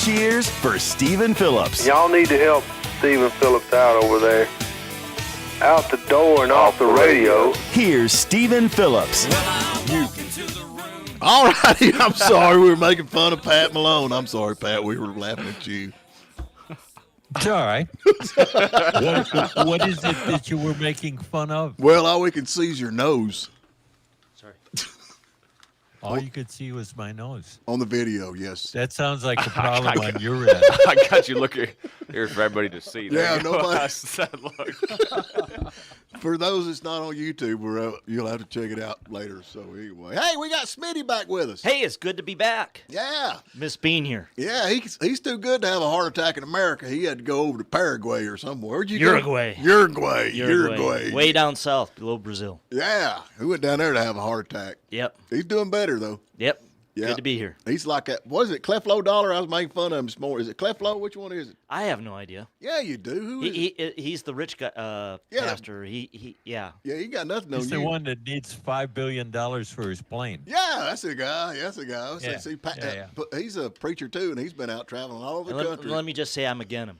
cheers for Stephen Phillips. Y'all need to help Stephen Phillips out over there. Out the door and off the radio. Here's Stephen Phillips. All righty, I'm sorry. We were making fun of Pat Malone. I'm sorry, Pat. We were laughing at you. It's all right. What is it that you were making fun of? Well, all we can see is your nose. Sorry. All you could see was my nose. On the video, yes. That sounds like a problem on your end. I got you looking here for everybody to see. There Yeah, you go. nobody. That's that look. For those that's not on YouTube, you'll have to check it out later. So anyway, hey, we got Smitty back with us. Hey, it's good to be back. Yeah. Miss Bean here. Yeah, he's too good to have a heart attack in America. He had to go over to Paraguay or somewhere. Where'd you Uruguay. go? Uruguay. Way down south, below Brazil. Yeah, he went down there to have a heart attack. Yep. He's doing better, though. Yep. Yeah. Good to be here. He's like that. What is it, Cleflo Dollar? I was making fun of him this morning. Is it Cleflo? Which one is it? I have no idea. Yeah, you do. Who is it? He's the rich guy, Yeah. pastor. Yeah. Yeah, he got nothing on He's you. the one that needs $5 billion for his plane. Yeah, that's the guy. That's the guy. Yeah. See, Yeah. but he's a preacher, too, and he's been out traveling all over the And country. let me just say I'm against him.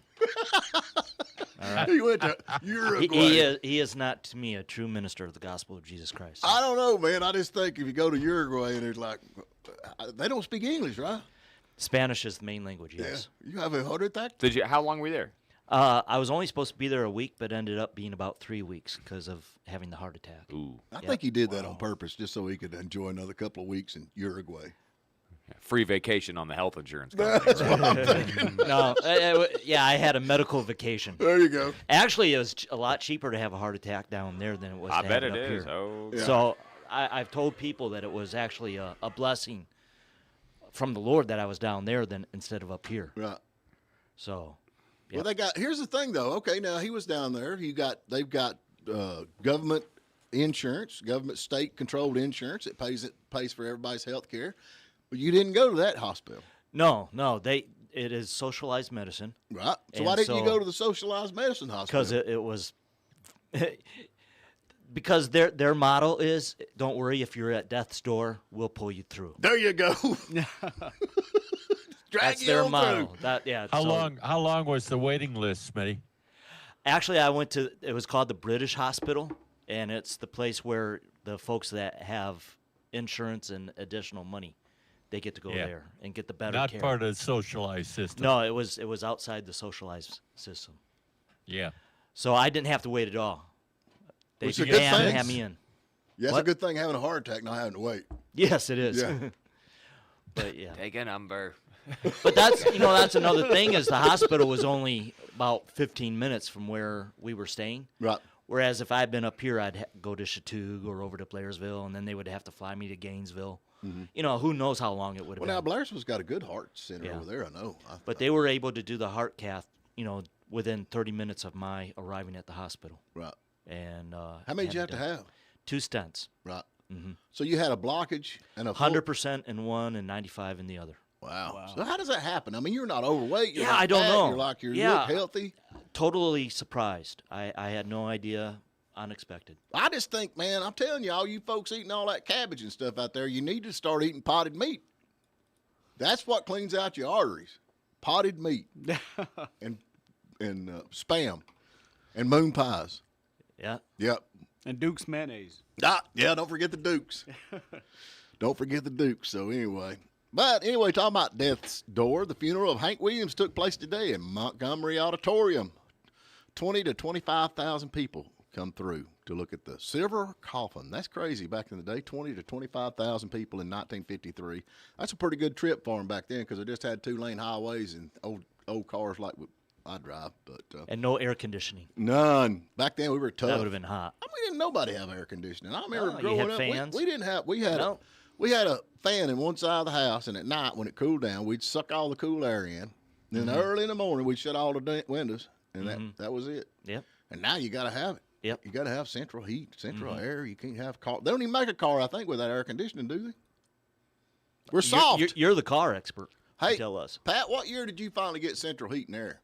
All right. He went to Uruguay. He is not to me a true minister of the gospel of Jesus Christ. I don't know, man. I just think if you go to Uruguay and it's like, they don't speak English, right? Spanish is the main language, yes. Yeah. You have a heart attack? How long were you there? I was only supposed to be there a week, but ended up being about 3 weeks because of having the heart attack. Ooh. I think he did that on purpose just so he could enjoy another couple of weeks in Uruguay. Free vacation on the health insurance company. No, I had a medical vacation. There you go. Actually, it was a lot cheaper to have a heart attack down there than it was I to bet have it it up is. here. Oh, Yeah. So I've told people that it was actually a blessing from the Lord that I was down there than instead of up here. Right. So, Well, here's the thing, though. Okay, now he was down there. They've got government insurance, government state-controlled insurance. It pays for everybody's health care. But you didn't go to that hospital. no, it is socialized medicine. Right. So And why didn't you so- go to the socialized medicine hospital? Because it was because their motto is, don't worry, if you're at death's door, we'll pull you through. There you go. Drag That's you their on motto. through. How long was the waiting list, Smitty? Actually, I went to, it was called the British Hospital, and it's the place where the folks that have insurance and additional money, they get to go Yeah. there and get the better Not care. part of the socialized system. No, it was outside the socialized system. Yeah. So I didn't have to wait at all. They Which is a began good to thing. have me in. Yeah, it's a What? good thing having a heart attack, not having to wait. Yes, it is. Yeah. But yeah. Take a number. But that's another thing is the hospital was only about 15 minutes from where we were staying. Right. Whereas if I'd been up here, I'd go to Chattooga or over to Blairsville, and then they would have to fly me to Gainesville. You know, who knows how long it would have Well, now been. Blairsville's got a good heart center Yeah. over there, I know. But they were able to do the heart cath, within 30 minutes of my arriving at the hospital. Right. And How many did you have to have? 2 stents. Right. So you had a blockage and a full- 100% in one and 95 in the other. Wow. So how does that happen? I mean, you're not overweight. You're Yeah, not I don't fat, know. You're like you Yeah. look healthy. Totally surprised. I had no idea. Unexpected. I just think, man, I'm telling you, all you folks eating all that cabbage and stuff out there, you need to start eating potted meat. That's what cleans out your arteries. Potted meat and Spam and moon pies. Yeah. Yep. And Duke's mayonnaise. Yeah, don't forget the Dukes. Don't forget the Dukes. So anyway. But anyway, talking about death's door, the funeral of Hank Williams took place today in Montgomery Auditorium. 20 to 25,000 people come through to look at the silver coffin. That's crazy back in the day. 20 to 25,000 people in 1953. That's a pretty good trip for them back then because they just had 2-lane highways and old cars like I drive. But And no air conditioning. none. Back then we were tough. That would have been hot. I mean, didn't nobody have air conditioning. I remember Oh, you growing had up. fans? We didn't have. We had No. we had a fan in one side of the house, and at night when it cooled down, we'd suck all the cool air in. Then early in the morning, we'd shut all the windows, and that was it. Yep. And now you got to have it. Yep. You got to have central heat, central air. You can't have car. They don't even make a car, I think, without air conditioning, do they? We're soft. You're the car expert. Hey, Tell us. Pat, what year did you finally get central heat and air?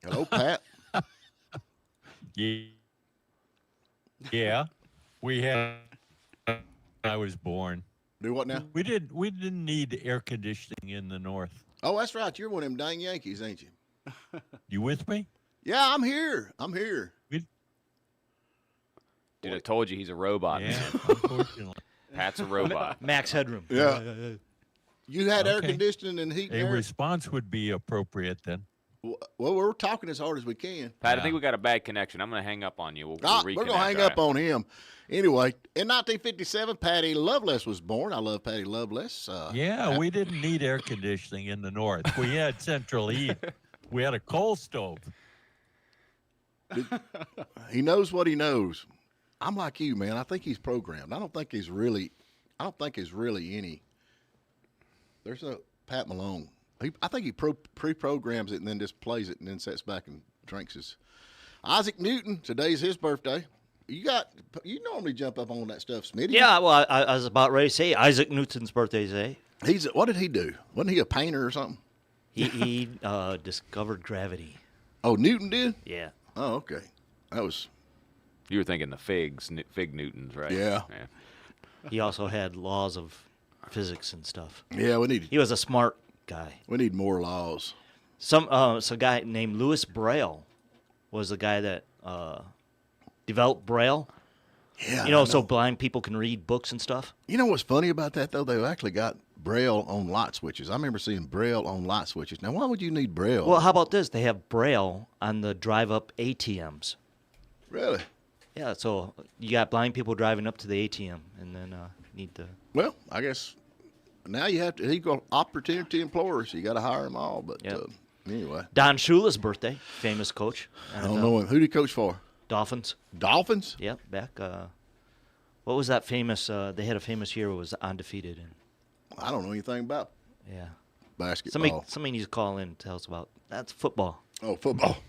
Hello, Pat. Yeah. We had. I was born. Do what now? We didn't need air conditioning in the north. Oh, that's right. You're one of them dang Yankees, ain't you? You with me? Yeah, I'm here. I'm here. Dude, I told you he's a robot, Yeah, man. unfortunately. Pat's a robot. Max Headroom. Yeah. You had air Okay. conditioning and heat. and A air? response would be appropriate then. Well, we're talking as hard as we can. Pat, Yeah. I think we got a bad connection. I'm going to hang up on you. We'll We're going to reconnect, hang all up right? on him. Anyway, in 1957, Patty Loveless was born. I love Patty Loveless. Yeah, we didn't need air conditioning in the north. We had central heat. We had a coal stove. He knows what he knows. I'm like you, man. I think he's programmed. I don't think he's really any. There's no Pat Malone. I think he pre-programs it and then just plays it and then sits back and drinks his. Isaac Newton, today's his birthday. You normally jump up on that stuff, Smitty. Yeah, well, I was about ready to say Isaac Newton's birthday today. What did he do? Wasn't he a painter or something? He discovered gravity. Oh, Newton did? Yeah. Oh, okay. That was You were thinking the Fig Newtons, right? Yeah. He also had laws of physics and stuff. yeah. He was a smart guy. We need more laws. Some guy named Louis Braille was the guy that developed Braille. Yeah, You know, I so blind people can read books and stuff. You know what's funny about that though? They actually got Braille on light switches. I remember seeing Braille on light switches. Now, why would you need Braille? Well, how about this? They have Braille on the drive-up ATMs. Really? Yeah, so you got blind people driving up to the ATM and then need to. Well, I guess now you have to. He got opportunity employers. You got to hire them all. But Yep. anyway, Don Shula's birthday, famous coach. I don't know him. Who did he coach for? Dolphins. Dolphins? Yep, back. What was that famous? They had a famous year. It was undefeated, and I don't know anything about yeah. basketball. Somebody needs to call in and tell us about that's football. Oh,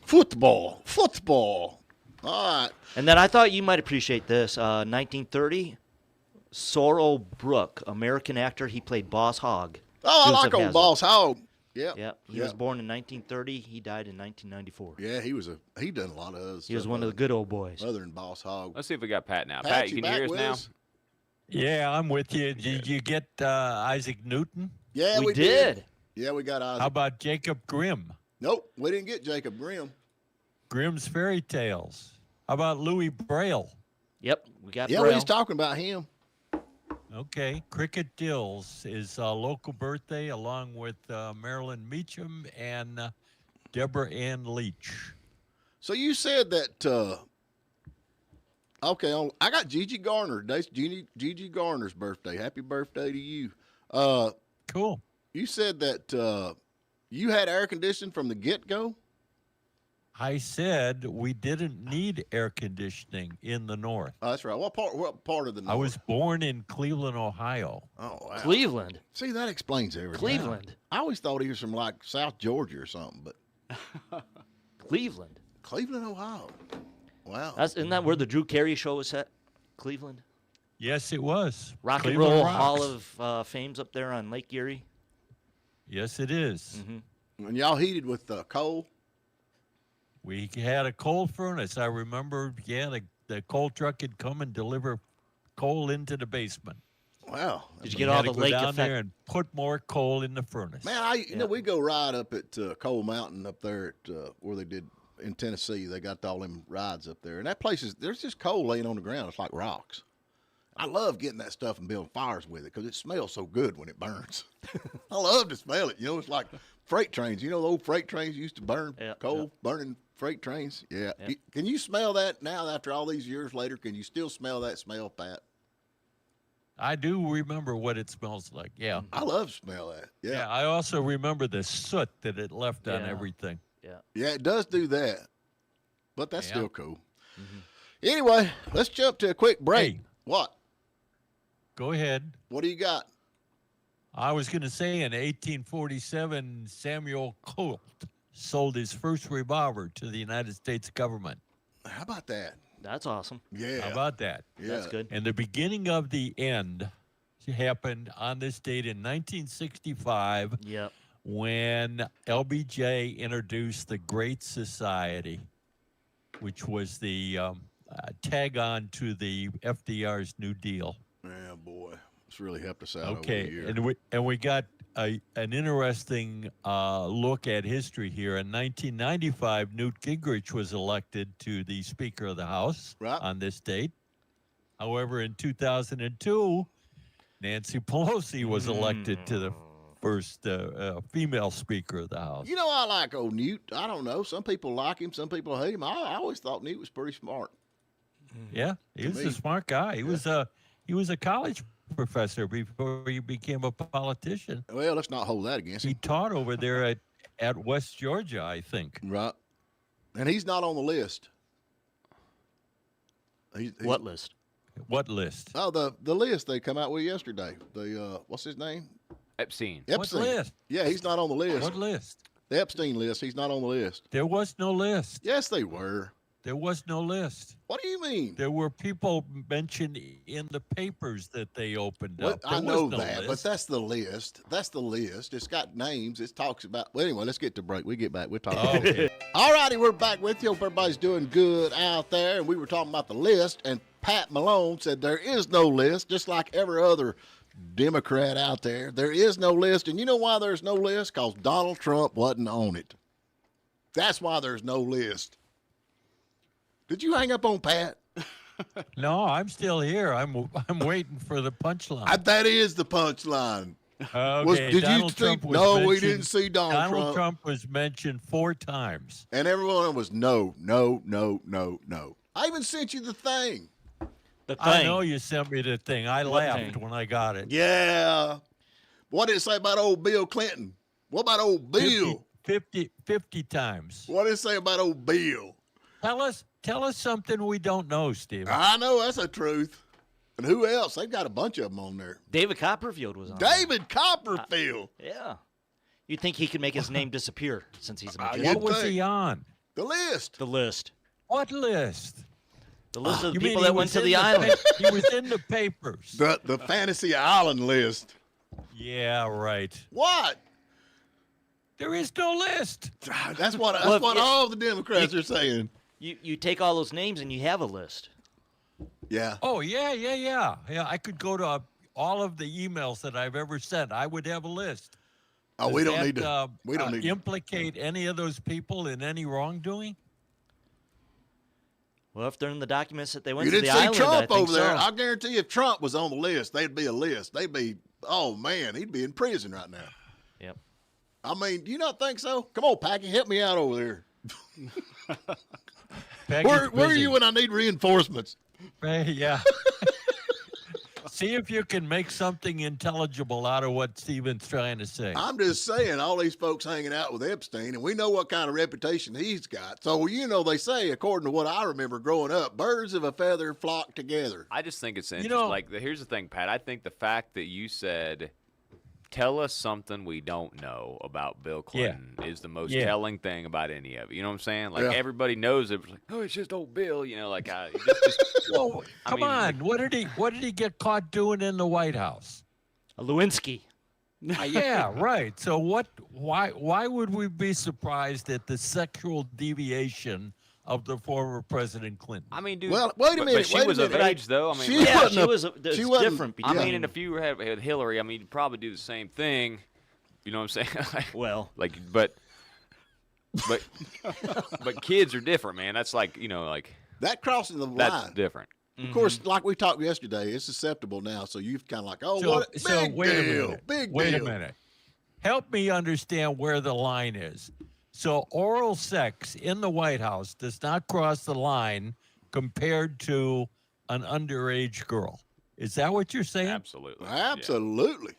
football. All right. And then I thought you might appreciate this. 1930, Sorrel Brook, American actor. He played Boss Hogg. Oh, I Dukes like of old Hazzard. Boss Hogg. Yep. Yeah, he was born in 1930. He died in 1994. Yeah, he done a lot of other He was stuff one of the good old boys. other than Boss Hogg. Let's see if we got Pat now. Pat, Pat, you can you back hear us with now? us? Yeah, I'm with you. Did you get Isaac Newton? Yeah, we we did. Yeah, we got Isaac. How about Jacob Grimm? Nope, we didn't get Jacob Grimm. Grimm's Fairy Tales. How about Louis Braille? Yep, we got Yeah, Braille. we was talking about him. Okay, Cricket Dills is a local birthday along with Marilyn Meacham and Deborah Ann Leach. So you said that. Okay, I got Gigi Garner. Today's Gigi Garner's birthday. Happy birthday to you. Cool. You said that you had air conditioning from the get-go. I said we didn't need air conditioning in the north. Oh, that's right. What part of the north? I was born in Cleveland, Ohio. Oh, wow. Cleveland. See, that explains everything. Cleveland. I always thought he was from like South Georgia or something, but Cleveland. Cleveland, Ohio. Wow. Isn't that where the Drew Carey show was set? Cleveland. Yes, it was. Rock and Cleveland Roll rocks. Hall of Fame's up there on Lake Erie. Yes, it is. And y'all heated with coal. We had a coal furnace. I remember, the coal truck would come and deliver coal into the basement. Wow. Did you We get had all to the go lake down effect? there and put more coal in the furnace. Man, you know, we go ride up at Coal Mountain up there at where they did in Tennessee. They got all them rides up there, and that place there's just coal laying on the ground. It's like rocks. I love getting that stuff and building fires with it because it smells so good when it burns. I love to smell it. You know, it's like freight trains. You know, the old freight trains used to burn coal, burning freight trains. Yeah. Can you smell that now after all these years later? Can you still smell that smell, Pat? I do remember what it smells like. Yeah. I love to smell that. Yeah. I also remember the soot that it left on Yeah. everything. Yeah, it does do that. But that's Yeah. still cool. Anyway, let's jump to a quick break. Hey. What? Go ahead. What do you got? I was going to say in 1847, Samuel Colt sold his first revolver to the United States government. How about that? That's awesome. Yeah. How about that? Yeah. That's good. And the beginning of the end happened on this date in 1965 Yep. when LBJ introduced the Great Society, which was the tag on to the FDR's New Deal. Yeah, boy. It's really helped us out over the Okay, year. and we got an interesting look at history here. In 1995, Newt Gingrich was elected to the Speaker of the House Right. on this date. However, in 2002, Nancy Pelosi was elected to the first female Speaker of the House. You know, I like old Newt. I don't know. Some people like him. Some people hate him. I always thought Newt was pretty smart. Yeah, he was me. a smart guy. He was a college professor before he became a politician. Well, let's not hold that against He him. taught over there at West Georgia, I think. Right. And he's not on the list. He's, What list? What list? Oh, the list they come out with yesterday. The what's his name? Epstein. Epstein. What list? Yeah, he's not on the list. What list? The Epstein list. He's not on the list. There was no list. Yes, they were. There was no list. What do you mean? There were people mentioned in the papers that they opened Well, up. I There know was no that, but list. that's the list. That's the list. It's got names. It talks about. Well, anyway, let's get to break. We get back. We'll talk. Oh, okay. All righty, we're back with you. Hope everybody's doing good out there. And we were talking about the list, and Pat Malone said there is no list, just like every other Democrat out there. There is no list. And you know why there's no list? Because Donald Trump wasn't on it. That's why there's no list. Did you hang up on Pat? No, I'm still here. I'm waiting for the punchline. That is the punchline. Okay, did Donald you see? Trump was No, we mentioned- didn't see Donald Trump. was mentioned 4 times. And everyone was no, no, no, no, no. I even sent you the thing. The thing. I know you sent me the thing. I What laughed thing? when I got it. Yeah. What did it say about old Bill Clinton? What about old Bill? 50 times. What did it say about old Bill? Tell us something we don't know, Steve. I know that's the truth. And who else? They've got a bunch of them on there. David Copperfield was on there. David Copperfield. Yeah. You'd think he could make his name disappear since he's a Ah, magician. What was think. he on? The list. The list. What list? The list of the You mean people he that went was to in the island. He was in the papers. The Fantasy Island list. Yeah, right. What? There is no list. That's what Well, if- all the Democrats are saying. You take all those names and you have a list. Yeah. Oh, yeah. Yeah, I could go to all of the emails that I've ever sent. I would have a list. Oh, we Does don't that, need to. We don't need to. implicate any of those people in any wrongdoing? Well, if they're in the documents that they went You to didn't the see island, I Trump think over there. so. I guarantee you if Trump was on the list, they'd be a list. They'd be, oh man, he'd be in prison right now. Yep. I mean, do you not think so? Come on, Packy, help me out over there. Peggy's Where are busy. you when I need reinforcements? Yeah. See if you can make something intelligible out of what Steven's trying to say. I'm just saying, all these folks hanging out with Epstein, and we know what kind of reputation he's got. So, you know, they say, according to what I remember growing up, birds of a feather flock together. I just think it's interesting. know- Here's the thing, Pat. I think the fact that you said, tell us something we don't know about Bill Clinton is the most Yeah. telling thing about any of it. You know what I'm saying? Like, Yeah. everybody knows it. It's like, oh, it's just old Bill. You know, like, just Well, I come mean, on. What did he get caught doing in the White House? A Lewinsky. Yeah, right. So why would we be surprised at the sexual deviation of the former President Clinton? I mean, dude. Well, wait a but minute, she wait a was of minute. age, though. I mean, She like, Yeah, wasn't she a- was. It's she wasn't- different. I Between, mean, and if you had with Hillary, I mean, you'd probably do the same thing. You know what I'm saying? well, but kids are different, man. That's like, you know, like That crossing the that's line. different. Of course, like we talked yesterday, it's susceptible now. So you've kind of like, oh, what? Big wait deal. a minute. Big Wait deal. a minute. Help me understand where the line is. So oral sex in the White House does not cross the line compared to an underage girl. Is that what you're saying? Absolutely. Yeah. Absolutely.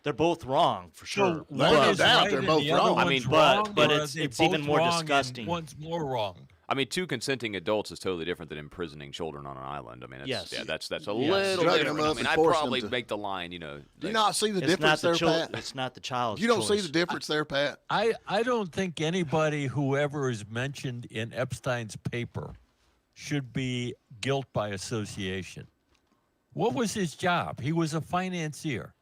they're both wrong for sure. So There's one no is doubt right they're and both the other wrong. I one's mean, but- wrong, but or it's- are they it's even both more wrong and disgusting. One's more wrong. I mean, 2 consenting adults is totally different than imprisoning children on an island. I mean, Yes. that's a Yes. little Drugging them different. I up mean, and I'd forcing probably them to- make the line, you know. Do you like- not see the It's difference not the there, Pat? It's not the child's You don't see choice. the difference there, Pat? I don't think anybody who ever is mentioned in Epstein's paper should be guilt by association. What was his job? He was a financier.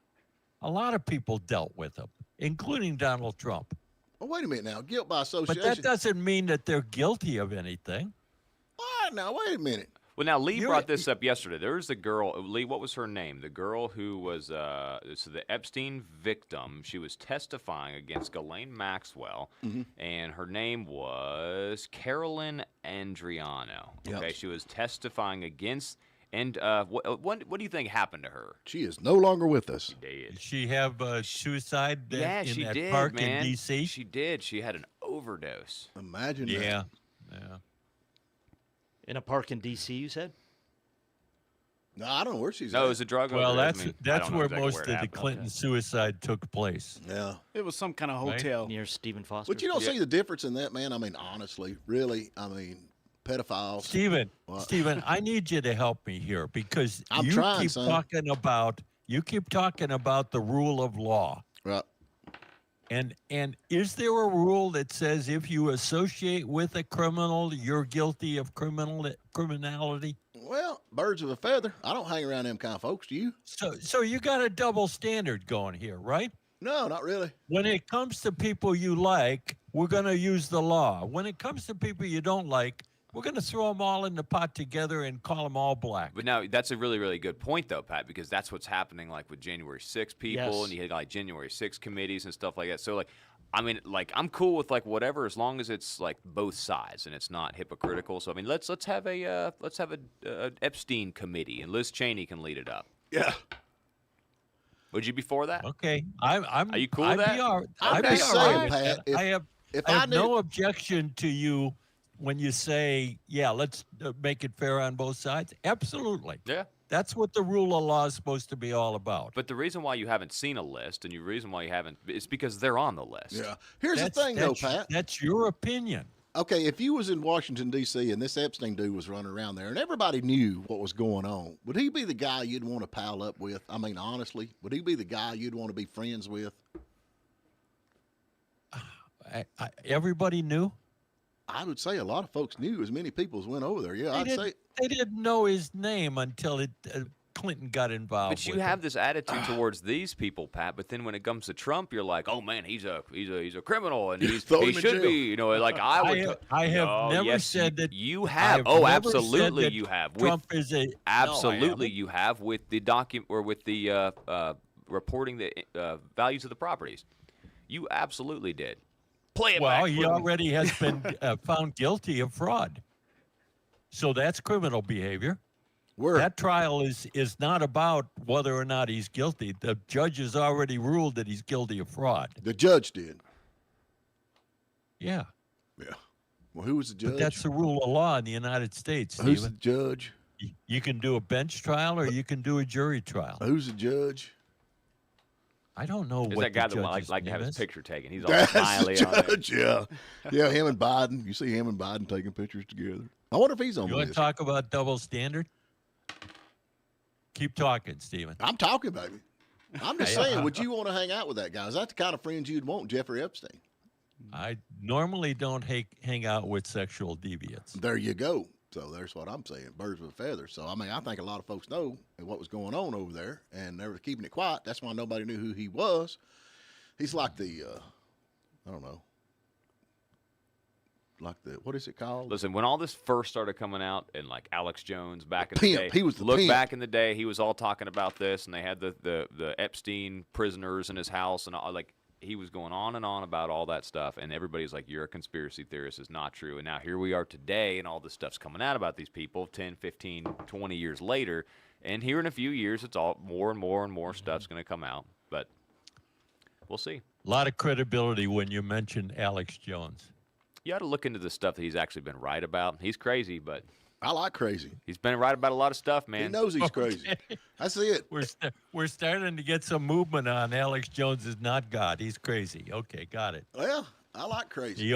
A lot of people dealt with him, including Donald Trump. Well, wait a minute now. Guilt by But association. that doesn't mean that they're guilty of anything. All right, now, wait a minute. Well, now Lee You're- brought this up yesterday. There was a girl, Lee. What was her name? The girl who was so the Epstein victim. She was testifying against Ghislaine Maxwell, and her name was Carolyn Andriano. Okay, Yep. she was testifying against. And what do you think happened to her? She is no longer with us. Did. She have suicide Yeah, in she that did, park man. in D.C.? She did. She had an overdose. Imagine Yeah. that. Yeah. In a park in D.C., you said? No, I don't know where she's No, at. it was a drug Well, overdose. I mean, I that's don't know where exactly most where of it the happened. Clinton suicide took place. Yeah. It was some kind of Right? hotel. Near Stephen Foster? But you don't see the difference in that, man. I mean, honestly, really, I mean, pedophiles. Stephen, What? Stephen, I need you to help me here because I'm you trying, keep son. talking about the rule of law. Right. And is there a rule that says if you associate with a criminal, you're guilty of criminality? Well, birds of a feather. I don't hang around them kind of folks. Do you? So you got a double standard going here, right? No, not really. When it comes to people you like, we're going to use the law. When it comes to people you don't like, we're going to throw them all in the pot together and call them all black. But now that's a really, really good point, though, Pat, because that's what's happening, like with January 6 people, Yes. and you had like January 6 committees and stuff like that. So, like, I mean, like, I'm cool with like whatever as long as it's like both sides and it's not hypocritical. So, I mean, let's have a Epstein committee, and Liz Cheney can lead it up. Yeah. Would you be for that? Okay, I'm. Are you cool I'd with be that? all, I'm I'd be just all right saying, with Pat, that. if I have knew- no objection to you when you say, yeah, let's make it fair on both sides. Absolutely. Yeah. That's what the rule of law is supposed to be all about. But the reason why you haven't seen a list, and the reason why you haven't, is because they're on the list. Yeah. Here's the That's- thing, though, that's- Pat. That's your opinion. Okay, if you was in Washington, D.C., and this Epstein dude was running around there, and everybody knew what was going on, would he be the guy you'd want to pal up with? I mean, honestly, would he be the guy you'd want to be friends with? Everybody knew. I would say a lot of folks knew. As many people as went over there. Yeah, They didn't know his name until Clinton got involved. But you with have it. this attitude towards these people, Pat. But then when it comes to Trump, you're like, oh man, he's a criminal, and Throw he him in should jail. be. You know, like I would. I have No, never yes, said that. You I have. have Oh, never absolutely, said that you have. Trump is a Absolutely, No, you have with the document or with the reporting the values of the properties. You absolutely did. Play it well, back. he already has been found guilty of fraud. So that's criminal behavior. Where? That trial is not about whether or not he's guilty. The judge has already ruled that he's guilty of fraud. The judge did. Yeah. Yeah. Well, who was the judge? But that's the rule of law in the United States, Who's the Stephen. judge? You can do a bench trial or you can do a jury trial. Who's the judge? I don't know Is what that guy the that judge's like to have name his is. picture taken? He's all That's smiley the on there. judge, yeah. Yeah, him and Biden. You see him and Biden taking pictures together. I wonder if he's on You the want to list. talk about double standard? Keep talking, Stephen. I'm talking, baby. I'm just Yeah. saying, would you want to hang out with that guy? Is that the kind of friends you'd want, Jeffrey Epstein? I normally don't hang out with sexual deviants. There you go. So there's what I'm saying, birds with a feather. So, I mean, I think a lot of folks know what was going on over there, and they were keeping it quiet. That's why nobody knew who he was. He's like the, I don't know, like the, what is it called? Listen, when all this first started coming out, and like Alex Jones back in the Pimp. day, He was the look pimp. back in the day, he was all talking about this, and they had the Epstein prisoners in his house, and all, like he was going on and on about all that stuff, and everybody's like, "You're a conspiracy theorist. It's not true." And now here we are today, and all this stuff's coming out about these people 10, 15, 20 years later, and here in a few years, it's all more and more and more stuff's going to come out, but we'll see. A lot of credibility when you mention Alex Jones. You ought to look into the stuff that he's actually been right about. He's crazy, but I like crazy. he's been right about a lot of stuff, man. He knows he's crazy. That's it. We're starting to get some movement on Alex Jones is not God. He's crazy. Okay, got it. Well, I like crazy. He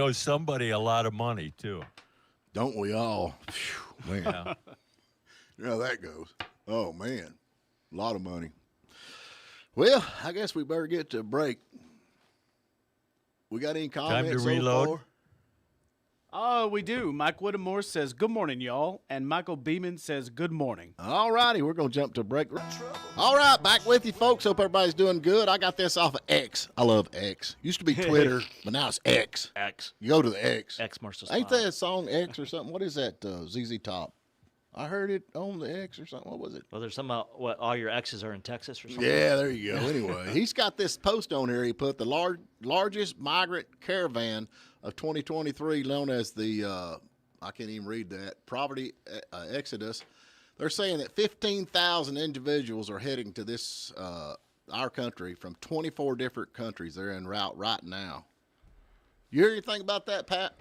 owes somebody a lot of money too. Don't we all? Phew, man. Yeah. You know how that goes. Oh, man. A lot of money. Well, I guess we better get to a break. We got any comments so reload. far? Oh, we do. Mike Whittemore says, good morning, y'all. And Michael Beeman says, good morning. All righty, we're going to jump to a break. All right, back with you, folks. Hope everybody's doing good. I got this off of X. I love X. Used to be Twitter, but now it's X. X. You go to the X. X marks the Ain't spot. that a song X or something? What is that, ZZ Top? I heard it on the X or something. What was it? Well, there's some what all your exes are in Texas or something. Yeah, there you go. Anyway, he's got this post on here. He put the largest migrant caravan of 2023, known as the I can't even read that poverty exodus. They're saying that 15,000 individuals are heading to this our country from 24 different countries. They're en route right now. You hear anything about that, Pat?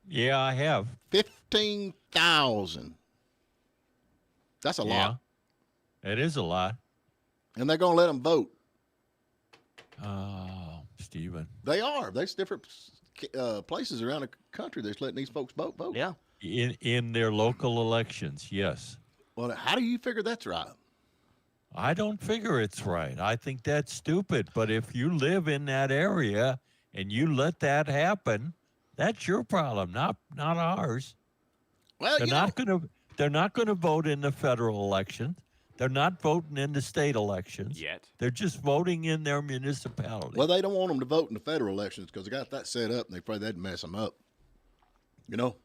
Yeah, I have. 15,000. That's a lot. It is a lot. And they're going to let them vote. Oh, Stephen. They are. There's different places around the country that's letting these folks vote. Yeah. In their local elections, yes. Well, how do you figure that's right? I don't figure it's right. I think that's stupid. But if you live in that area and you let that happen, that's your problem, not ours. Well, They're not gonna vote in the federal election. They're not voting in the state elections Yet. They're just voting in their municipality. well, they don't want them to vote in the federal elections because they got that set up, and they afraid they'd mess them up. You know.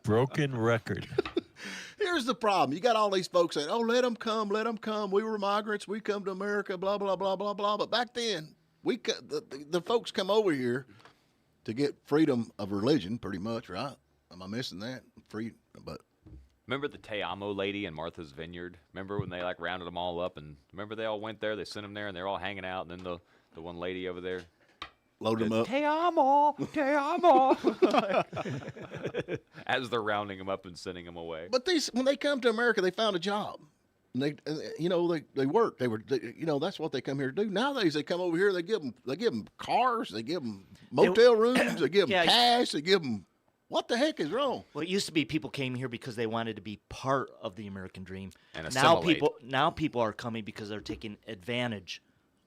Broken record. Here's the problem. You got all these folks saying, oh, let them come, let them come. We were migrants. We come to America, blah, blah, blah, blah, blah. But back then, the folks come over here to get freedom of religion, pretty much, right? Am I missing that? But Remember the Te Amo lady in Martha's Vineyard? Remember when they like rounded them all up, and remember they all went there? They sent them there, and they're all hanging out, and then the one lady over there. load them up. Te amo, te amo. As they're rounding them up and sending them away. But when they come to America, they found a job. And they work. That's what they come here to do. Nowadays, they come over here. They give them cars. They give them motel rooms. They give them cash. They give them. What the heck is wrong? Well, it used to be people came here because they wanted to be part of the American dream. And now assimilate. people are coming because they're taking advantage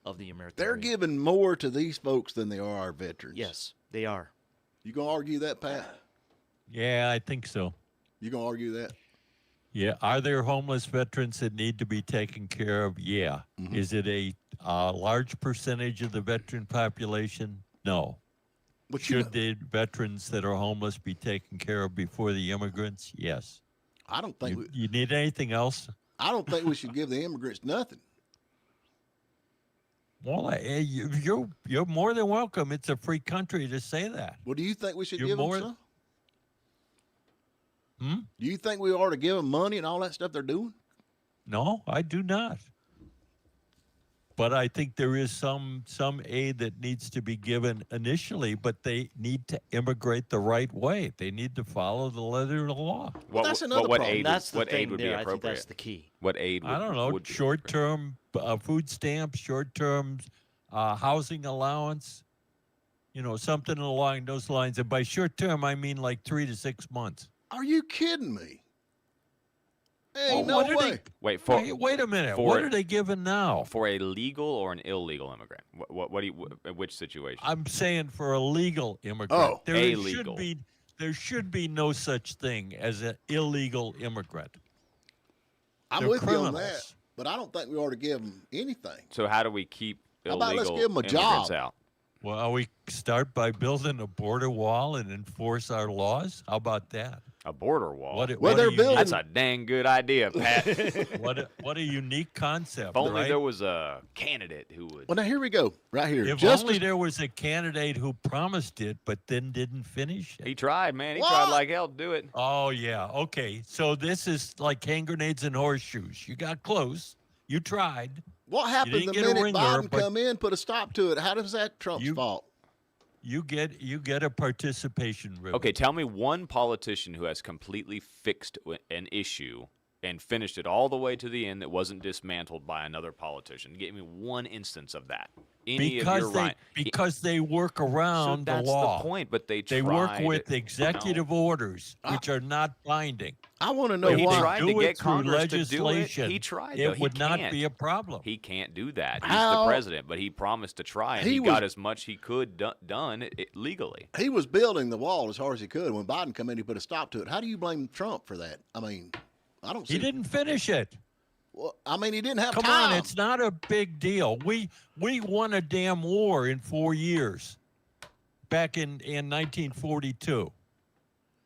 of the American They're dream. giving more to these folks than they are our veterans. Yes, they are. You gonna argue that, Pat? Yeah, I think so. You gonna argue that? Yeah. Are there homeless veterans that need to be taken care of? Yeah. Mm-hmm. Is it a large percentage of the veteran population? No. But Should the veterans that are homeless be taken care of before the immigrants? Yes. I don't think You need anything else? I don't think we should give the immigrants nothing. Well, you're more than welcome. It's a free country to say that. Well, do you think we should You're give them more- some? Hmm? Do you think we ought to give them money and all that stuff they're doing? No, I do not. But I think there is some aid that needs to be given initially, but they need to immigrate the right way. They need to follow the letter of the law. that's another what problem. aid? That's the what thing aid would there. be I think appropriate? that's the key. What aid? I don't know, would be short-term food stamps, short-term housing allowance, something along those lines. And by short-term, I mean like 3 to 6 months. Are you kidding me? Ain't Well, no what are way. Wait, Wait a minute. for- What are they giving now? for a legal or an illegal immigrant? What do you? Which situation? I'm saying for a legal immigrant. Oh, there illegal. should be no such thing as an illegal immigrant. I'm They're with you on that, criminals. but I don't think we ought to give them anything. So how do we keep How illegal about let's give 'em a immigrants job? out? Well, we start by building a border wall and enforce our laws. How about that? A border wall. Well, What they're a unique- building- That's a dang good idea, Pat. if what a unique concept. only right? there was a candidate who would. Well, now here we go, right here. If Justice- only there was a candidate who promised it but then didn't finish it. He tried, man. He What? tried like hell to do it. Oh, yeah. Okay. So this is like hand grenades and horseshoes. You got close. You tried. What happened didn't the get a minute ring Biden there, but- come in, put a stop to it? How does that Trump's You- fault? You get a participation ribbon. Okay, tell me one politician who has completely fixed an issue and finished it all the way to the end that wasn't dismantled by another politician. Give me one instance of that. Any of your right. Because they work around so that's the law. the point, but they They work tried with it. executive orders, which are not binding. I want to know But he why. tried to Do get it through Congress to do it. legislation. He tried, It though. He would not can't. be a problem. He can't do that. He's How- the president, but he promised to try, and He he was- got as much he could done legally. He was building the wall as hard as he could. When Biden come in, he put a stop to it. How do you blame Trump for that? I mean, I don't see. He didn't finish it. Well, I mean, he didn't have Come time. on, it's not a big deal. We won a damn war in 4 years back in 1942.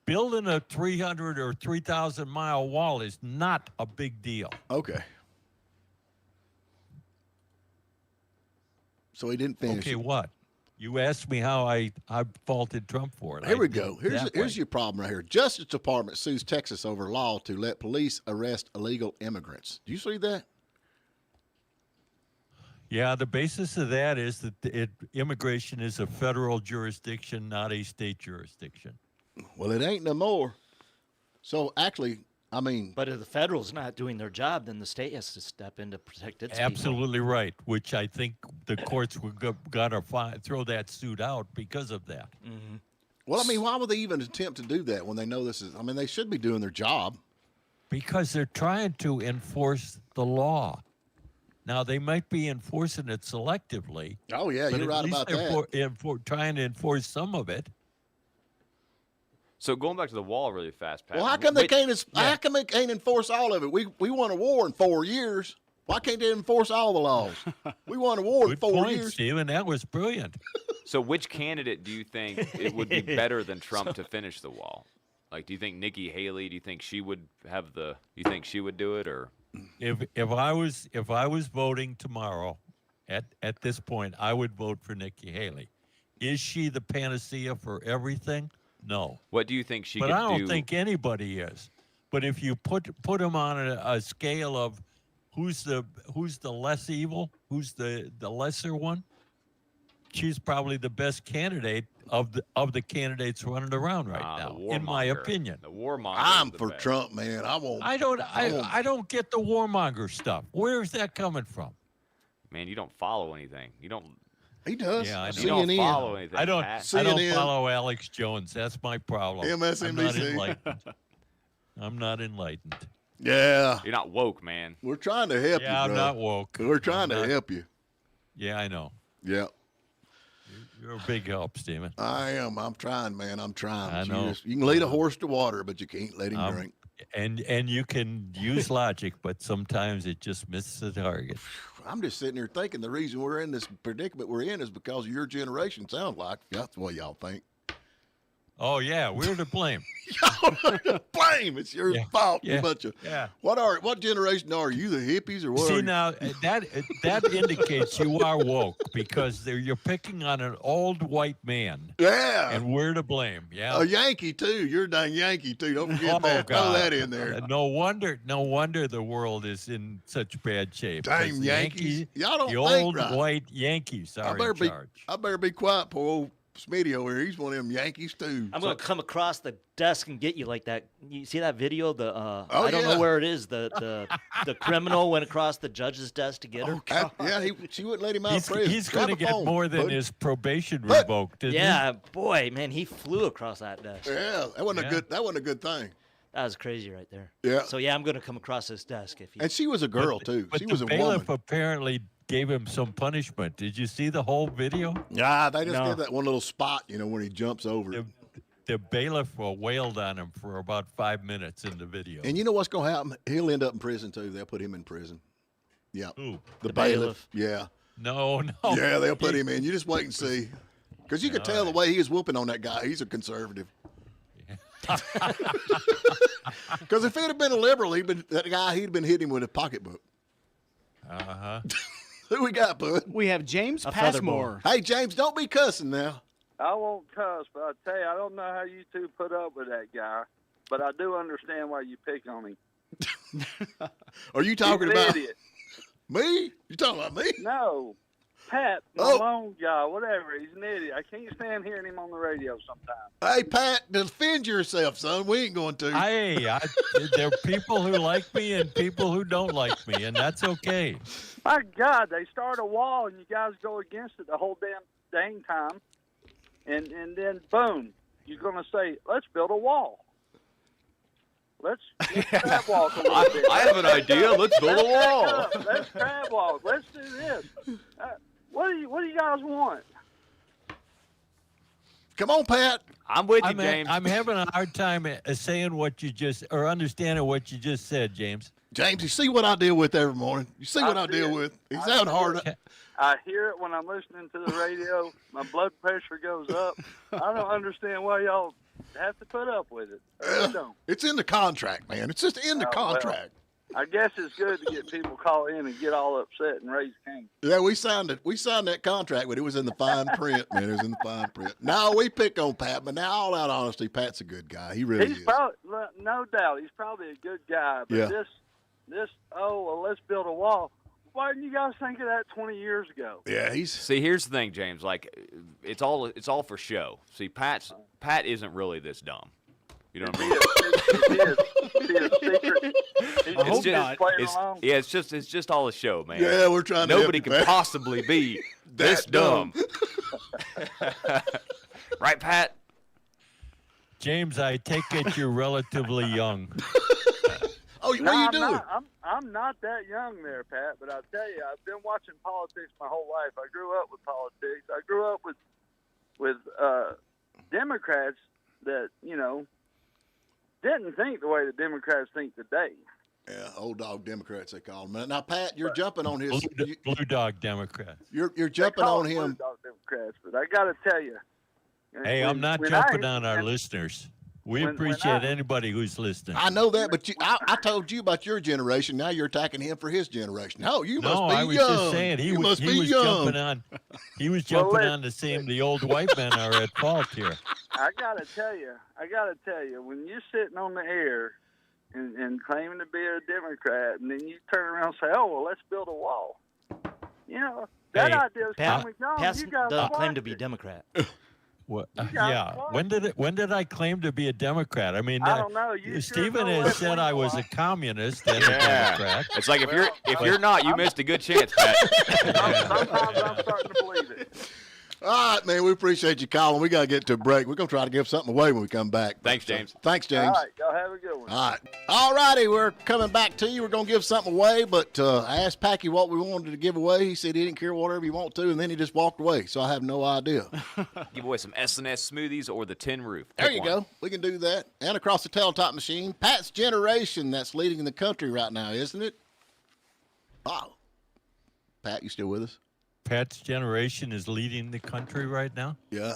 building a 300 or 3,000 mile wall is not a big deal. Okay. So he didn't finish. Okay, it. what? You asked me how I faulted Trump for it. Here I we did go. it that Here's way. your problem right here. Justice Department sues Texas over law to let police arrest illegal immigrants. Do you see that? Yeah, the basis of that is that immigration is a federal jurisdiction, not a state jurisdiction. Well, it ain't no more. So actually, I mean, But if the federal's not doing their job, then the state has to step in to protect its people. Absolutely right, which I think the courts were gonna throw that suit out because of that. well, I mean, why would they even attempt to do that when they know this is? I mean, they should be doing their job. Because they're trying to enforce the law. Now they might be enforcing it selectively. Oh yeah, but you're at right least about they're that. trying to enforce some of it. So going back to the wall really fast, Pat. Well, how come they which- can't? How come they can't enforce all of it? We won a war in 4 years. Why can't they enforce all the laws? We won a war in Good 4 point, years. Stephen. That was brilliant. So which candidate do you think it would be better than Trump to finish the wall? Like, do you think Nikki Haley? Do you think she would have the? You think she would do it, or? If I was voting tomorrow, at this point, I would vote for Nikki Haley. Is she the panacea for everything? No. What do you think she But could I don't do? think anybody is. But if you put them on a scale of who's the less evil, who's the lesser one, she's probably the best candidate of the candidates running around right the now, in my warmonger. opinion. The warmonger. I'm is the for best. Trump, man. I won't. I don't get the warmonger stuff. Where is that coming from? Man, you don't follow anything. You don't. He does. Yeah, I know. You don't CNN. follow anything. I don't Pat. CNN. follow Alex Jones. That's my problem. I'm not MSNBC. enlightened. I'm not enlightened. Yeah, You're not woke, man. we're trying to help you, Yeah, I'm bro. not woke. We're trying I'm to not- help you. Yeah, I know. Yeah, You're a big help, Stephen. I am. I'm trying, man. I'm trying. I But know. You can lead a horse to water, but you can't let him Um, drink. And you can use logic, but sometimes it just misses the target. I'm just sitting here thinking the reason we're in this predicament we're in is because of your generation. Sounds like that's what y'all think. Oh yeah, we're to blame. Blame. It's your Yeah, fault. yeah, You bunch of yeah. What generation are you? The hippies or what? are See you? now that indicates you are woke because you're picking on an old white man, Yeah. and we're to blame. Yeah. A Yankee too. You're a dang Yankee too. Don't forget that. Throw that in there. No wonder the world is in such bad shape. 'cause Dang the Yankees. Y'all don't the think old right. white Yankees are in charge. I better be quiet, poor old Smitty over here. He's one of them Yankees too. I'm going to come across the desk and get you like that. You see that video? I don't yeah. know where it is. The criminal went across the judge's desk to get her. She wouldn't let him out of prison. He's going to Grab a get phone, more than bud. his probation But- revoked. Isn't Yeah, boy, man, he flew across that desk. Yeah, that wasn't Yeah. a good. That wasn't a good thing. That was crazy right there. Yeah. So yeah, I'm going to come across this desk if he. And she was a girl But- too. But She the was a bailiff woman. apparently gave him some punishment. Did you see the whole video? Yeah, they just No. did that one little spot, when he jumps over. The, the bailiff wailed on him for about 5 minutes in the video. And you know what's going to happen? He'll end up in prison too. They'll put him in prison. Yeah. Who? The bailiff. Yeah. No. Yeah, they'll put him in. You just wait and see. Because you could tell the way he was whooping on that guy. He's a conservative. Because if it had been a liberal, he'd been hitting him with a pocketbook. Uh-huh. Who we got, bud? We have James A feather Passmore. Hey, James, don't be cussing now. I won't cuss, but I tell you, I don't know how you two put up with that guy, but I do understand why you pick on him. Are you He's talking an about idiot. me? You talking about me? No, Pat, Oh. Malone guy, whatever. He's an idiot. I can't stand hearing him on the radio sometimes. Hey, Pat, defend yourself, son. We ain't going to. There are people who like me and people who don't like me, and that's okay. My God, they start a wall and you guys go against it the whole dang time, and then boom, you're going to say, let's build a wall. Let's crab walk a little bit. I have an idea. Let's build a wall. Let's crab walk. Let's do this. What do you guys want? Come on, Pat. I'm with you, James. I'm having a hard time saying what you just or understanding what you just said, James. James, you see what I deal with every morning? You see what I I deal see it. with? He's having hard. I hear it when I'm listening to the radio. My blood pressure goes up. I don't understand why y'all have to put up with it. They don't. It's in the contract, man. It's just in the Oh, well. contract. I guess it's good to get people call in and get all upset and raise Cain. Yeah, we signed it. We signed that contract, but it was in the fine print, man. It was in the fine print. No, we pick on Pat, but now, all out honesty, Pat's a good guy. He really He's is. probably, no doubt, he's probably a good guy. But Yeah. let's build a wall. Why didn't you guys think of that 20 years ago? Yeah, he's. See, here's the thing, James. Like, it's all for show. See, Pat isn't really this dumb. You know what I mean? He is secret. I hope He's not. playing It's, along. yeah, it's just all a show, man. Yeah, we're trying to. Nobody help you, could Pat. possibly be this That dumb. Right, Pat? James, I take it you're relatively young. Oh, what No, are you I'm doing? not. I'm not that young there, Pat. But I'll tell you, I've been watching politics my whole life. I grew up with politics. I grew up with Democrats that didn't think the way the Democrats think today. Yeah, old dog Democrats they call him. Now, Pat, you're jumping on his. Blue Dog Democrat. You're They jumping call on them blue him. dog Democrats, but I got to tell you. Hey, I'm not jumping on our listeners. We when appreciate I- anybody who's listening. I know that, but I told you about your generation. Now you're attacking him for his generation. Oh, you must No, be I was young. just saying you must be was young. jumping on. He was jumping on the old white men are at fault here. I gotta tell you, when you're sitting on the air and claiming to be a Democrat, and then you turn around and say, "Oh, well, let's build a wall," that Hey, idea is Pat, coming gone. Pat You guys doesn't claim watch to be it. Democrat. What, got yeah. it. When did I claim to be a Democrat? I mean, I don't know. You sure Stephen know has that said one I was a a lot. communist and a Yeah. Democrat. It's like if you're not, you missed a good chance, Pat. Sometimes I'm starting to believe it. All right, man. We appreciate you calling. We got to get to a break. We're going to try to give something away when we come back. Thanks, James. Thanks, All James. right, y'all have a good one. All right. All righty. We're coming back to you. We're going to give something away, but I asked Packy what we wanted to give away. He said he didn't care whatever you want to, and then he just walked away. So I have no idea. Give away some S&S smoothies or the tin roof. There Pick you one. go. We can do that. And across the Teletop machine, Pat's generation that's leading the country right now, isn't it? Wow. Pat, you still with us? Pat's generation is leading the country right now, Yeah.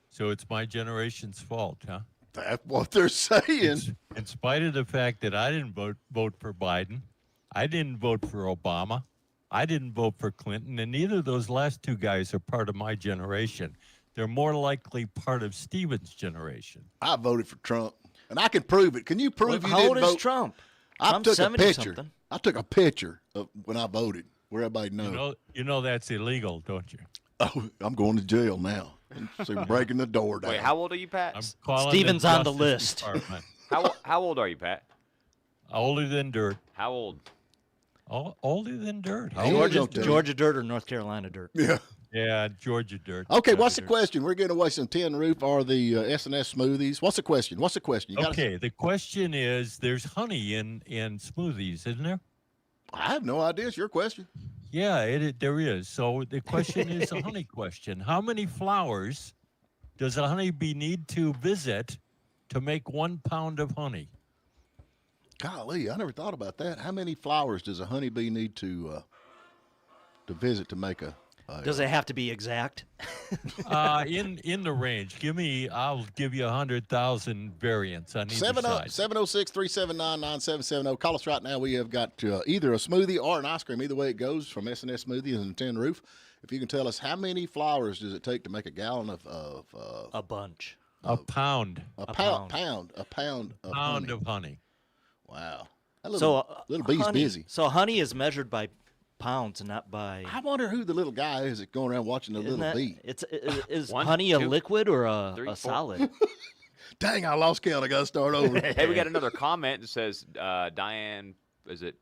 so it's my generation's fault, huh? That's what they're saying. In spite of the fact that I didn't vote for Biden, I didn't vote for Obama, I didn't vote for Clinton, and neither of those last two guys are part of my generation. They're more likely part of Stephen's generation. I voted for Trump, and I can prove it. Can you prove you How didn't old is vote? Trump? I Trump's took a 70 picture. something. I took a picture of when I voted, where everybody knows. You know that's illegal, don't you? Oh, I'm going to jail now. So breaking the door down. Wait, how old are you, Pat? I'm calling Stephen's the on the Justice list. Department. How old are you, Pat? Older than dirt. How old? Older than dirt. How Hey, old Georgia- is dirt? Georgia dirt or North Carolina dirt? Yeah. Yeah, Georgia dirt. Okay, Georgia what's the dirt. question? We're giving away some tin roof or the S&S smoothies. What's the question? What's the question? You gotta- Okay, the question is, there's honey in smoothies, isn't there? I have no idea. It's your question. Yeah, there is. So the question is a honey question. How many flowers does a honeybee need to visit to make 1 pound of honey? Golly, I never thought about that. How many flowers does a honeybee need to visit to make a Does it have to be exact? In the range. I'll give you 100,000 variants on either side. 706-379-9770. Call us right now. We have got either a smoothie or an ice cream. Either way it goes from S&S Smoothies and Tin Roof. If you can tell us how many flowers does it take to make a gallon of A bunch. A pound. a pound. pound of Pound honey. of honey. Wow. That So little bee's honey, busy. So honey is measured by pounds and not by. I wonder who the little guy is that's going around watching the Isn't little that, bee. is One, honey a two, liquid or a 3, 4. solid? Dang, I lost count. I got to start over. Hey, we got another comment that says Diane, is it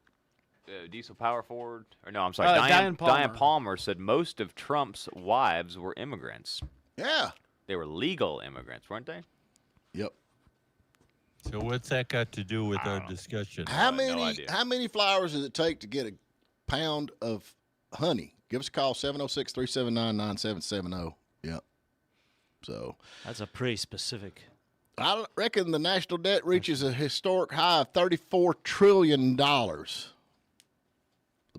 Diesel Power Forward? Or no, I'm sorry, Diane Palmer. Diane Palmer said most of Trump's wives were immigrants. Yeah. They were legal immigrants, weren't they? Yep. So what's that got to do with our discussion? How no many idea. how many flowers does it take to get a pound of honey? Give us a call, 706-379-9770. Yep. So That's a pretty specific. I reckon the national debt reaches a historic high of $34 trillion. The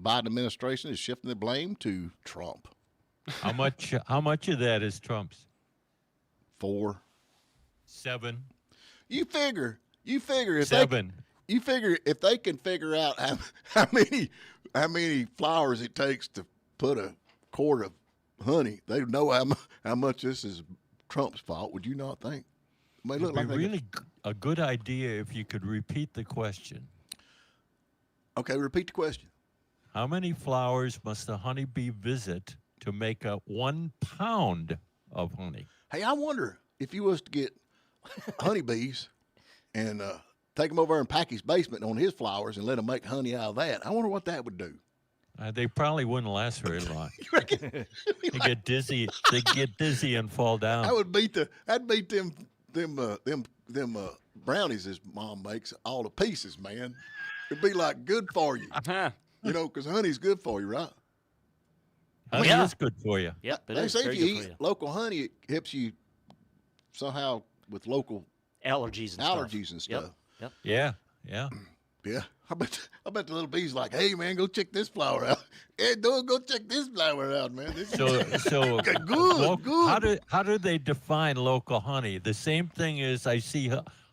Biden administration is shifting the blame to Trump. How much of that is Trump's? 7. You figure if they 7. you figure if they can figure out how many flowers it takes to put a quart of honey, they know how much this is Trump's fault. Would you not think? It may look It'd like be they really a good idea if you could repeat the question. Okay, repeat the question. How many flowers must a honeybee visit to make a 1 pound of honey? Hey, I wonder if you was to get honeybees and take them over and pack his basement on his flowers and let him make honey out of that. I wonder what that would do. They probably wouldn't last very long. You reckon? They get dizzy. They get dizzy and fall down. That'd beat them brownies his mom makes all to pieces, man. It'd be like good for you, you know, because honey's good for you, right? Honey yeah. is good for you. Yep, it They is say very if you good for eat you. local honey, it helps you somehow with local Allergies and allergies and Yep. stuff. Yep. Yeah, yeah. Yeah, I bet the little bee's like, hey man, go check this flower out. Hey, dude, go check this flower out, man. This So good. How do they define local honey? The same thing is I see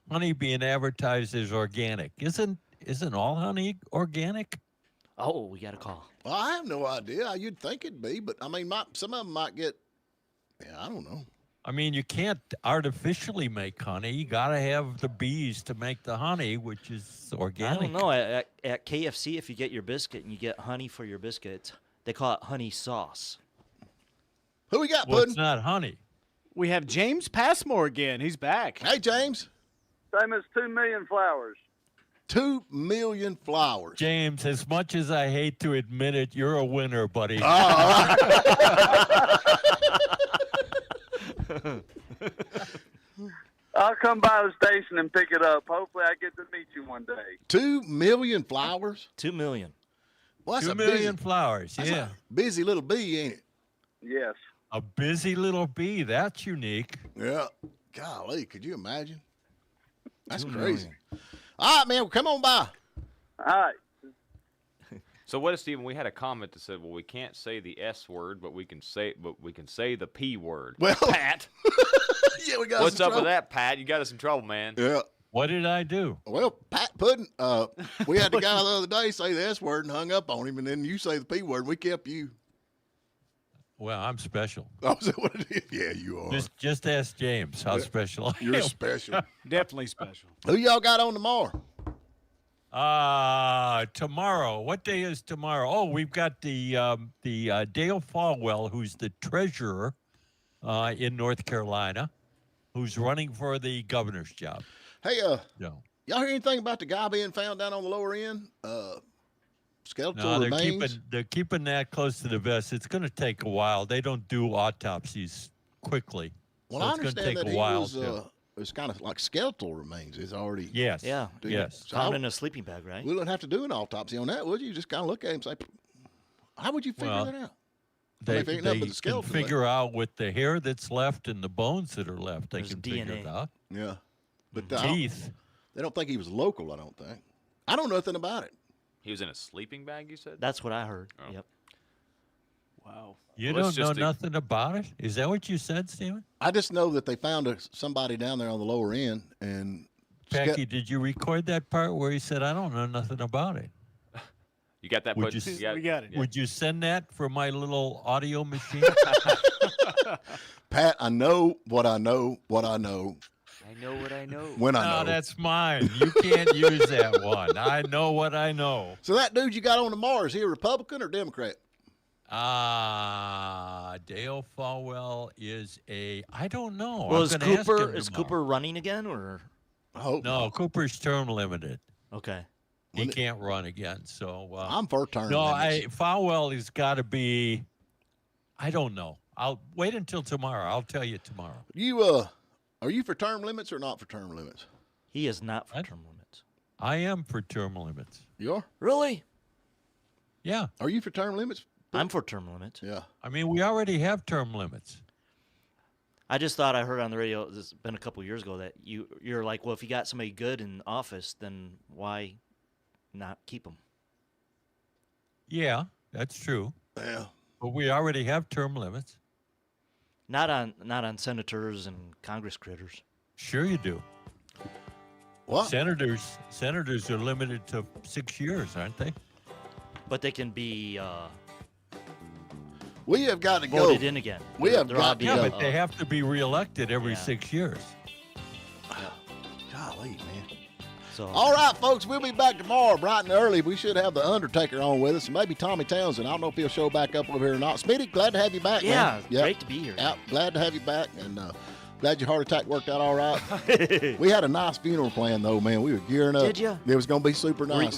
honey being advertised as organic. Isn't all honey organic? Oh, we got a call. Well, I have no idea. You'd think it'd be, but I mean, some of them might get. Yeah, I don't know. I mean, you can't artificially make honey. You got to have the bees to make the honey, which is organic. I don't know. At KFC, if you get your biscuit and you get honey for your biscuit, they call it honey sauce. Who we got, Well, Puddin'? it's not honey. We have James Passmore again. He's back. Hey, James. Same as 2 million flowers. 2 million flowers. James, as much as I hate to admit it, you're a winner, buddy. I'll come by the station and pick it up. Hopefully, I get to meet you one day. 2 million flowers. 2 million. Well, that's 2 a million flowers. That's Yeah. a busy little bee, ain't it? Yes. A busy little bee. That's unique. Yeah. Golly, could you imagine? That's 2 crazy. million. All right, man. Well, come on by. All right. So what is Stephen? We had a comment that said, "Well, we can't say the S word, but we can say the P word." Well, Pat, yeah, we got what's some up with trouble. that, Pat? You got us in trouble, man. Yeah. What did I do? Well, Pat Puddin', we had the guy the other day say the S word and hung up on him, and then you say the P word, and we kept you. Well, I'm special. Oh, is that what it is? Yeah, you are. Just ask James how special I You're am. special. Definitely special. Who y'all got on tomorrow? Tomorrow. What day is tomorrow? Oh, we've got the Dale Falwell, who's the treasurer in North Carolina, who's running for the governor's job. Hey, No, y'all hear anything about the guy being found down on the lower end? Skeletal no, remains. they're keeping that close to the vest. It's going to take a while. They don't do autopsies quickly. Well, so I it's gonna understand take that a he while. was. It's kind of like skeletal remains. It's already. Yes. Yeah. Yes. So Found in a sleeping bag, right? we wouldn't have to do an autopsy on that, would you? Just kind of look at him and say, how would you figure Well, that out? They, if ain't nothing but the can skeleton figure out with the hair that's left and the bones that are left. They There's can figure it DNA. out. Yeah. But Teeth. they don't think he was local, I don't think. I don't know nothing about it. He was in a sleeping bag. You said. That's what I heard. Oh. Yep. Wow. You Well, it's don't know just a- nothing about it? Is that what you said, Stephen? I just know that they found somebody down there on the lower end, and Becky, did you record that part where he said, I don't know nothing about it? You got that? Would Put, you s- got, We got it. yeah. Would you send that for my little audio machine? Pat, I know what I know, what I know, I know what I know. when I No, know. that's mine. You can't use that one. I know what I know. So that dude you got on tomorrow, is he a Republican or Democrat? Dale Falwell is I don't know. Well, I'm is gonna ask Cooper him is tomorrow. Cooper running again or I hope No, not. Cooper's term limited. okay? He can't run again. So I'm for term no, limits. Falwell has got to be. I don't know. I'll wait until tomorrow. I'll tell you tomorrow. You are you for term limits or not for term limits? He is not for What? term limits. I am for term limits. You are? Really? Yeah, Are you for term limits? I'm for term limits. Yeah. I mean we already have term limits. I just thought I heard on the radio. This has been a couple years ago that you're like, well, if you got somebody good in office, then why not keep them? Yeah, that's true. Yeah. But we already have term limits. Not on senators and Congress critters. Sure you do. What? Senators are limited to 6 years, aren't they? But they can be We have got to go. voted in again. We have There got ought to be Yeah, go. but they have to be reelected every Yeah. 6 years. Golly, man. So All right, folks, we'll be back tomorrow bright and early. We should have the Undertaker on with us, and maybe Tommy Townsend. I don't know if he'll show back up over here or not. Smitty, glad to have you back, yeah, man. great to be here. Yeah, glad to have you back, and glad your heart attack worked out all right. We had a nice funeral plan, though, man. We were gearing up. Did ya? It was going to be super nice. Were